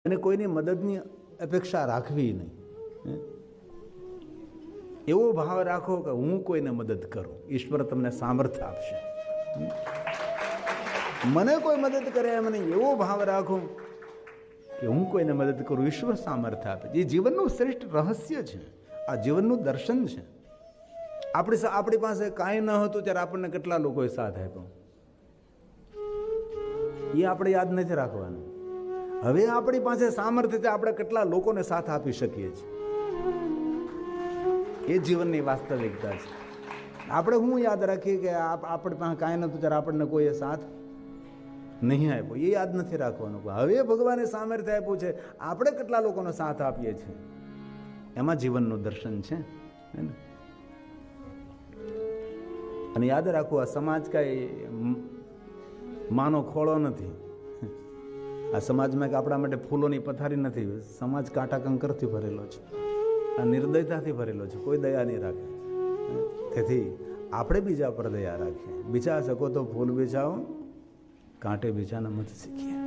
અને કોઈની મદદની અપેક્ષા રાખવી નહીં. એવો ભાવ રાખો કે હું કોઈને મદદ કરું, ઈશ્વર તમને સામર્થ્ય આપશે. મને કોઈ મદદ કરે એમ નહીં, એવો ભાવ રાખો કે હું કોઈને મદદ કરું, ઈશ્વર સામર્થ્ય આપે. એ જીવનનું શ્રેષ્ઠ રહસ્ય છે, આ જીવનનું દર્શન છે. આપણી પાસે કાંઈ ન હતું ત્યારે આપણને કેટલા લોકોએ સાથ આપ્યો, એ આપણે યાદ નથી રાખવાનું. હવે આપણી પાસે સામર્થ્ય છે, આપણે કેટલા લોકોને સાથ આપી શકીએ છીએ, એ જીવનની વાસ્તવિકતા છે. આપણે હું યાદ રાખીએ કે આપણી પાસે કાંઈ નહોતું ત્યારે આપણને કોઈએ સાથ નહીં આપ્યો, એ યાદ નથી રાખવાનું. હવે ભગવાને સામર્થ્ય આપ્યું છે, આપણે કેટલા લોકોનો સાથ આપીએ છીએ, એમાં જીવનનું દર્શન છે. અને યાદ રાખવું, આ સમાજ કાંઈ માનો ખોળો નથી. આ સમાજમાં આપણા માટે ફૂલોની પથારી નથી. સમાજ કાંટા કંકરથી ભરેલો છે, આ નિર્દયતાથી ભરેલો છે, કોઈ દયા નહીં રાખે. તેથી આપણે બીજા પર દયા રાખીએ. બીજા શકો તો ફૂલ બિછાઓ, કાંટે બીજાના મત શીખીએ.